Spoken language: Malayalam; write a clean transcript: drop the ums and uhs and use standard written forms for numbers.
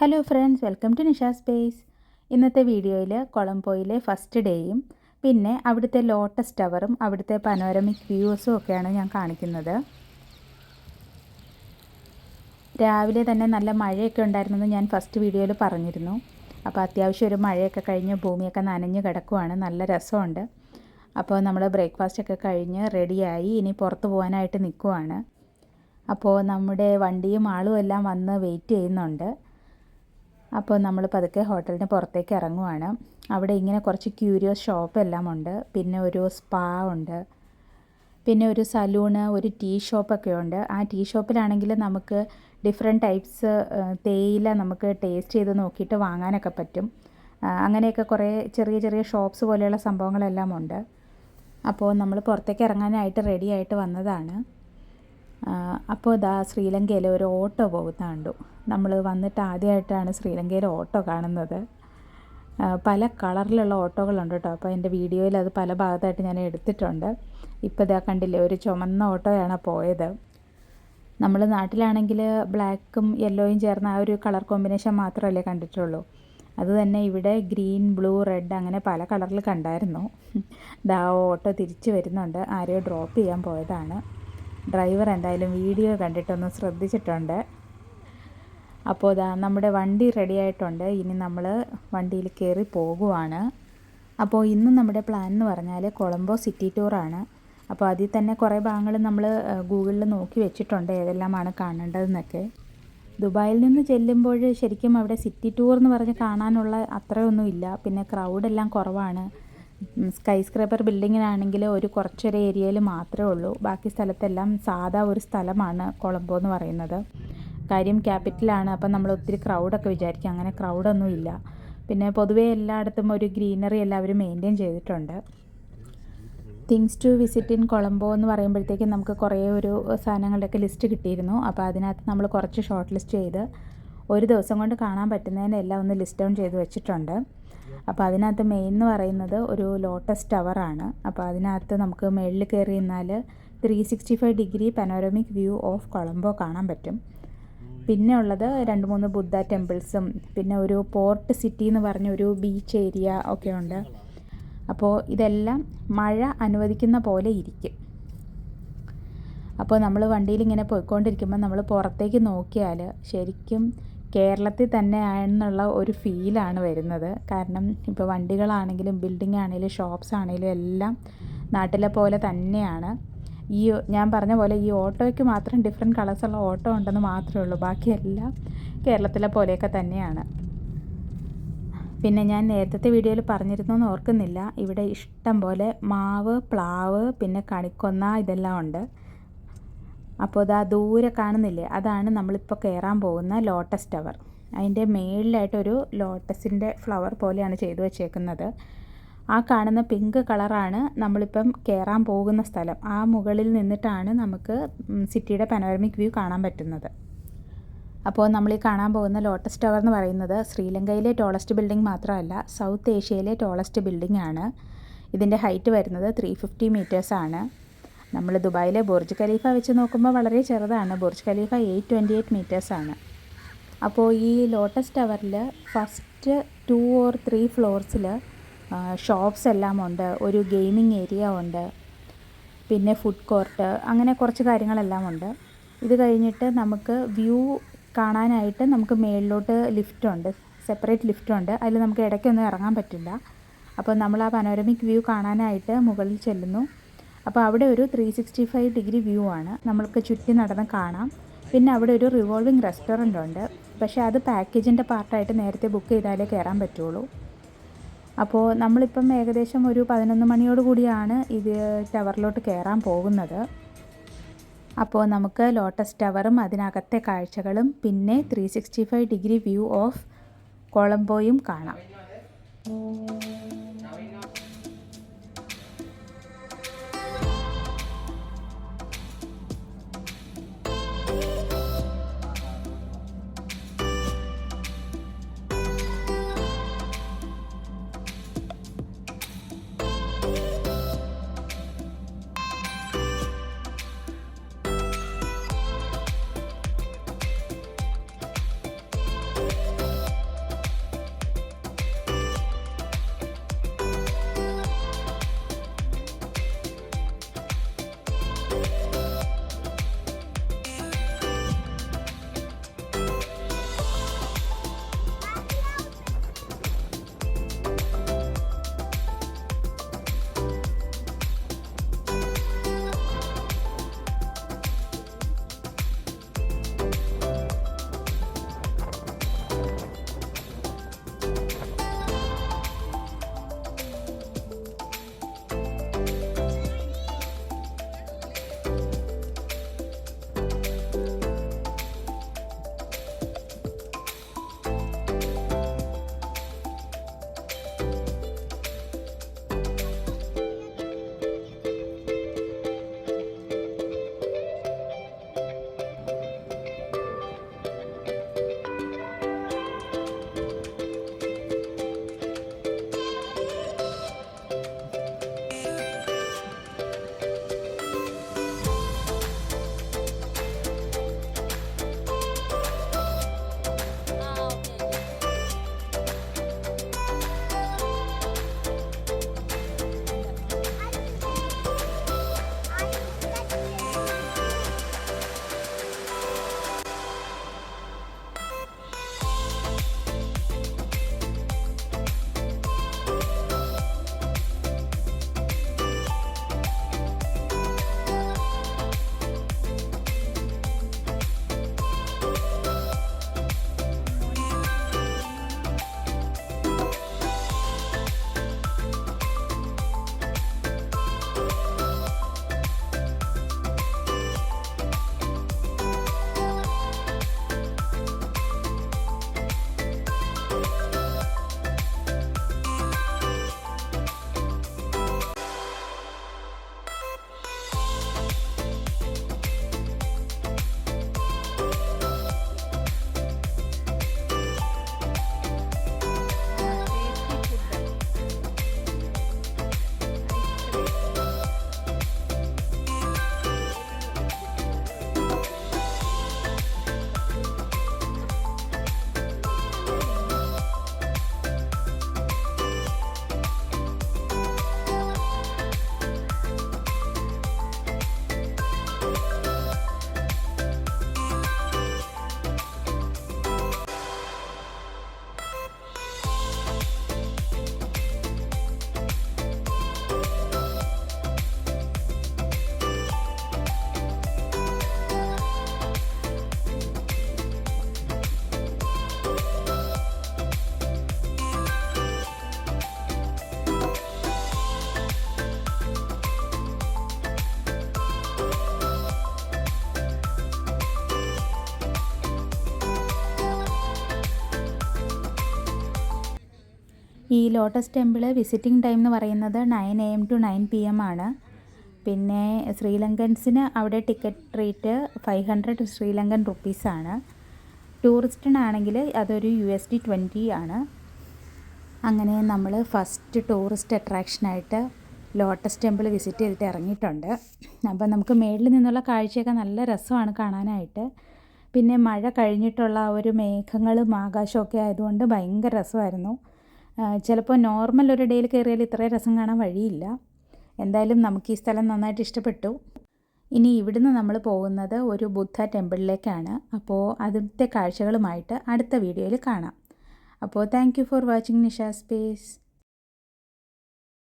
Hello friends, welcome to Nisha Space. ഇന്നത്തെ വീഡിയോയിൽ കൊളംബോയിലെ ഫസ്റ്റ് ഡേയും പിന്നെ അവിടുത്തെ ലോട്ടസ് ടവറും അവിടുത്തെ പനോരമിക് വ്യൂസും ഒക്കെയാണ് ഞാൻ കാണിക്കുന്നത്. രാവിലെ തന്നെ നല്ല മഴയൊക്കെ ഉണ്ടായിരുന്നെന്ന് ഞാൻ ഫസ്റ്റ് വീഡിയോയിൽ പറഞ്ഞിരുന്നു. അപ്പോൾ അത്യാവശ്യം ഒരു മഴയൊക്കെ കഴിഞ്ഞ് ഭൂമിയൊക്കെ നനഞ്ഞ് കിടക്കുവാണ്, നല്ല രസമുണ്ട്. അപ്പോൾ നമ്മൾ ബ്രേക്ക്ഫാസ്റ്റൊക്കെ കഴിഞ്ഞ് റെഡിയായി ഇനി പുറത്ത് പോകാനായിട്ട് നിൽക്കുവാണ്. അപ്പോൾ നമ്മുടെ വണ്ടിയും ആളും എല്ലാം വന്ന് വെയിറ്റ് ചെയ്യുന്നുണ്ട്. അപ്പോൾ നമ്മൾ പതുക്കെ ഹോട്ടലിന് പുറത്തേക്ക് ഇറങ്ങുവാണ്. അവിടെ ഇങ്ങനെ കുറച്ച് ക്യൂരിയസ് ഷോപ്പ് എല്ലാം ഉണ്ട്. പിന്നെ ഒരു സ്പാ ഉണ്ട്, പിന്നെ ഒരു സലൂണ്, ഒരു ടീ ഷോപ്പൊക്കെ ഉണ്ട്. ആ ടീ ഷോപ്പിലാണെങ്കിൽ നമുക്ക് ഡിഫറെൻറ്റ് ടൈപ്സ് തേയില നമുക്ക് ടേസ്റ്റ് ചെയ്ത് നോക്കിയിട്ട് വാങ്ങാനൊക്കെ പറ്റും. അങ്ങനെയൊക്കെ കുറേ ചെറിയ ചെറിയ ഷോപ്സ് പോലെയുള്ള സംഭവങ്ങളെല്ലാം ഉണ്ട്. അപ്പോൾ നമ്മൾ പുറത്തേക്ക് ഇറങ്ങാനായിട്ട് റെഡി ആയിട്ട് വന്നതാണ്. അപ്പോൾ ശ്രീലങ്കയിൽ ഒരു ഓട്ടോ പോകുന്ന കണ്ടു. നമ്മൾ വന്നിട്ട് ആദ്യമായിട്ടാണ് ശ്രീലങ്കയിൽ ഓട്ടോ കാണുന്നത്. പല കളറിലുള്ള ഓട്ടോകളുണ്ട് കേട്ടോ. അപ്പോൾ എൻ്റെ വീഡിയോയിൽ അത് പല ഭാഗത്തായിട്ട് ഞാൻ എടുത്തിട്ടുണ്ട്. ഇപ്പോൾ കണ്ടില്ലേ, ഒരു ചുമന്ന ഓട്ടോയാണ് പോയത്. നമ്മൾ നാട്ടിലാണെങ്കിൽ ബ്ലാക്കും യെല്ലോയും ചേർന്ന ആ ഒരു കളർ കോമ്പിനേഷൻ മാത്രമല്ലേ കണ്ടിട്ടുള്ളൂ. അതുതന്നെ ഇവിടെ ഗ്രീൻ, ബ്ലൂ, റെഡ് അങ്ങനെ പല കളറിൽ കണ്ടായിരുന്നു. ഓട്ടോ തിരിച്ച് വരുന്നുണ്ട്. ആരെയോ ഡ്രോപ്പ് ചെയ്യാൻ പോയതാണ്. ഡ്രൈവർ എന്തായാലും വീഡിയോ കണ്ടിട്ടൊന്ന് ശ്രദ്ധിച്ചിട്ടുണ്ട്. അപ്പോൾ നമ്മുടെ വണ്ടി റെഡി ആയിട്ടുണ്ട്. ഇനി നമ്മൾ വണ്ടിയിൽ കയറി പോകുവാണ്. അപ്പോൾ ഇന്ന് നമ്മുടെ പ്ലാൻ എന്ന് പറഞ്ഞാൽ കൊളംബോ സിറ്റി ടൂറാണ്. അപ്പോൾ അതിൽ തന്നെ കുറേ ഭാഗങ്ങൾ നമ്മൾ ഗൂഗിളിൽ നോക്കി വെച്ചിട്ടുണ്ട് ഏതെല്ലാമാണ് കാണേണ്ടതെന്നൊക്കെ. ദുബായിൽ നിന്ന് ചെല്ലുമ്പോൾ ശരിക്കും അവിടെ സിറ്റി ടൂർ എന്ന് പറഞ്ഞ് കാണാനുള്ള അത്രയൊന്നും ഇല്ല. പിന്നെ ക്രൗഡെല്ലാം കുറവാണ്. സ്കൈ സ്ക്രേപ്പർ ബിൽഡിങ്ങിനാണെങ്കിൽ ഒരു കുറച്ചൊരു ഏരിയയിൽ മാത്രമേ ഉള്ളൂ. ബാക്കി സ്ഥലത്തെല്ലാം സാധാ ഒരു സ്ഥലമാണ് കൊളംബോ എന്ന് പറയുന്നത്. കാര്യം ക്യാപിറ്റലാണ്. അപ്പം നമ്മൾ ഒത്തിരി ക്രൗഡൊക്കെ വിചാരിക്കും, അങ്ങനെ ക്രൗഡൊന്നും ഇല്ല. പിന്നെ പൊതുവേ എല്ലായിടത്തും ഒരു ഗ്രീനറി എല്ലാവരും മെയിൻറ്റെയിൻ ചെയ്തിട്ടുണ്ട്. Things to visit in Colombo എന്ന് പറയുമ്പോഴത്തേക്കും നമുക്ക് കുറേ ഒരു സാധനങ്ങളുടെയൊക്കെ ലിസ്റ്റ് കിട്ടിയിരുന്നു. അപ്പോൾ അതിനകത്ത് നമ്മൾ കുറച്ച് ഷോർട്ട് ലിസ്റ്റ് ചെയ്ത് ഒരു ദിവസം കൊണ്ട് കാണാൻ പറ്റുന്നതിനെല്ലാം ഒന്ന് ലിസ്റ്റ് ഡൗൺ ചെയ്ത് വെച്ചിട്ടുണ്ട്. അപ്പോൾ അതിനകത്ത് മെയിൻ എന്ന് പറയുന്നത് ഒരു ലോട്ടസ് ടവറാണ്. അപ്പോൾ അതിനകത്ത് നമുക്ക് മുകളിൽ കയറി നിന്നാൽ 365 degree panoramic view of Colombo കാണാൻ പറ്റും. പിന്നെ ഉള്ളത് 2-3 ബുദ്ധ ടെമ്പിൾസും പിന്നെ ഒരു പോർട്ട് സിറ്റി എന്ന് പറഞ്ഞൊരു ബീച്ച് ഏരിയ ഒക്കെ ഉണ്ട്. അപ്പോൾ ഇതെല്ലാം മഴ അനുവദിക്കുന്ന പോലെ ഇരിക്കും. അപ്പോൾ നമ്മൾ വണ്ടിയിൽ ഇങ്ങനെ പോയിക്കൊണ്ടിരിക്കുമ്പോൾ നമ്മൾ പുറത്തേക്ക് നോക്കിയാൽ ശരിക്കും കേരളത്തിൽ തന്നെ ആണെന്നുള്ള ഒരു ഫീലാണ് വരുന്നത്. കാരണം ഇപ്പോൾ വണ്ടികളാണെങ്കിലും ബിൽഡിംഗ് ആണെങ്കിലും ഷോപ്സ് ആണെങ്കിലും എല്ലാം നാട്ടിലെ പോലെ തന്നെയാണ്. ഞാൻ പറഞ്ഞ പോലെ ഈ ഓട്ടോയ്ക്ക് മാത്രം ഡിഫറെൻറ്റ് കളേഴ്സുള്ള ഓട്ടോ ഉണ്ടെന്ന് മാത്രമേ ഉള്ളൂ. ബാക്കിയെല്ലാം കേരളത്തിലെ പോലെയൊക്കെ തന്നെയാണ്. പിന്നെ ഞാൻ നേരത്തെ വീഡിയോയിൽ പറഞ്ഞിരുന്നു എന്ന് ഓർക്കുന്നില്ല, ഇവിടെ ഇഷ്ടം പോലെ മാവ്, പ്ലാവ്, പിന്നെ കണിക്കൊന്ന ഇതെല്ലാം ഉണ്ട്. അപ്പോൾ ദൂരെ കാണുന്നില്ലേ, അതാണ് നമ്മളിപ്പോൾ കയറാൻ പോകുന്ന ലോട്ടസ് ടവർ. അതിൻ്റെ മേളിലായിട്ടൊരു ലോട്ടസിൻ്റെ ഫ്ലവർ പോലെയാണ് ചെയ്തു വച്ചേക്കുന്നത്. ആ കാണുന്ന പിങ്ക് കളറാണ് നമ്മളിപ്പം കയറാൻ പോകുന്ന സ്ഥലം. ആ മുകളിൽ നിന്നിട്ടാണ് നമുക്ക് സിറ്റിയുടെ പനോരമിക് വ്യൂ കാണാൻ പറ്റുന്നത്. അപ്പോൾ നമ്മൾ ഈ കാണാൻ പോകുന്ന ലോട്ടസ് ടവർ എന്ന് പറയുന്നത് ശ്രീലങ്കയിലെ ടോളസ്റ്റ് ബിൽഡിംഗ് മാത്രമല്ല, സൗത്ത് ഏഷ്യയിലെ ടോളസ്റ്റ് ബിൽഡിംഗ് ആണ്. ഇതിൻ്റെ ഹൈറ്റ് വരുന്നത് 350 മീറ്റേഴ്സാണ്. നമ്മൾ ദുബായിലെ ബുർജ് ഖലീഫ വെച്ച് നോക്കുമ്പോൾ വളരെ ചെറുതാണ്. Burj Khalifa 828 മീറ്റേഴ്സാണ്. അപ്പോൾ ഈ ലോട്ടസ് ടവറിൽ ഫസ്റ്റ് 2 or 3 ഫ്ലോർസിൽ ഷോപ്സ് എല്ലാം ഉണ്ട്, ഒരു ഗെയിമിംഗ് ഏരിയ ഉണ്ട്, പിന്നെ ഫുഡ് കോർട്ട്, അങ്ങനെ കുറച്ച് കാര്യങ്ങളെല്ലാം ഉണ്ട്. ഇത് കഴിഞ്ഞിട്ട് നമുക്ക് വ്യൂ കാണാനായിട്ട് നമുക്ക് മേളിലോട്ട് ലിഫ്റ്റുണ്ട്, സെപ്പറേറ്റ് ലിഫ്റ്റുണ്ട്. അതിൽ നമുക്ക് ഇടയ്ക്കൊന്നും ഇറങ്ങാൻ പറ്റില്ല. അപ്പോൾ നമ്മൾ ആ പനോരമിക് വ്യൂ കാണാനായിട്ട് മുകളിൽ ചെല്ലുന്നു. അപ്പോൾ അവിടെ ഒരു 365 ഡിഗ്രി വ്യൂ ആണ്, നമ്മൾക്ക് ചുറ്റി നടന്ന് കാണാം. പിന്നെ അവിടെ ഒരു റിവോൾവിംഗ് റെസ്റ്റോറൻ്റ് ഉണ്ട്. പക്ഷേ അത് പാക്കേജിൻ്റെ പാർട്ടായിട്ട് നേരത്തെ ബുക്ക് ചെയ്താലേ കയറാൻ പറ്റുള്ളൂ. അപ്പോൾ നമ്മളിപ്പം ഏകദേശം ഒരു 11 മണിയോട് കൂടിയാണ് ഇത് ടവറിലോട്ട് കയറാൻ പോകുന്നത്. അപ്പോൾ നമുക്ക് ലോട്ടസ് ടവറും അതിനകത്തെ കാഴ്ചകളും പിന്നെ 365 ഡിഗ്രി വ്യൂ ഓഫ് കൊളംബോയും കാണാം. ഈ ലോട്ടസ് ടെമ്പിൾ വിസിറ്റിംഗ് ടൈം എന്ന് പറയുന്നത് 9 AM to 9 PM ആണ്. പിന്നെ ശ്രീലങ്കൻസിന് അവിടെ ടിക്കറ്റ് റേറ്റ് 500 ശ്രീലങ്കൻ റുപ്പീസാണ്. ടൂറിസ്റ്റിനാണെങ്കിൽ അതൊരു USD 20 ആണ്. അങ്ങനെ നമ്മൾ ഫസ്റ്റ് ടൂറിസ്റ്റ് അട്രാക്ഷനായിട്ട് ലോട്ടസ് ടെമ്പിൾ വിസിറ്റ് ചെയ്തിട്ട് ഇറങ്ങിയിട്ടുണ്ട്. അപ്പോൾ നമുക്ക് മേളിൽ നിന്നുള്ള കാഴ്ചയൊക്കെ നല്ല രസമാണ് കാണാനായിട്ട്. പിന്നെ മഴ കഴിഞ്ഞിട്ടുള്ള ആ ഒരു മേഘങ്ങളും ആകാശമൊക്കെ ആയതുകൊണ്ട് ഭയങ്കര രസമായിരുന്നു. ചിലപ്പോൾ നോർമൽ ഒരു ഡേയിൽ കയറിയാൽ ഇത്രയും രസം കാണാൻ വഴിയില്ല. എന്തായാലും നമുക്ക് ഈ സ്ഥലം നന്നായിട്ട് ഇഷ്ടപ്പെട്ടു. ഇനി ഇവിടുന്ന് നമ്മൾ പോകുന്നത് ഒരു ബുദ്ധ ടെമ്പിളിലേക്കാണ്. അപ്പോൾ അതിൻ്റെ കാഴ്ചകളുമായിട്ട് അടുത്ത വീഡിയോയിൽ കാണാം. അപ്പോൾ thank you for watching Nisha space.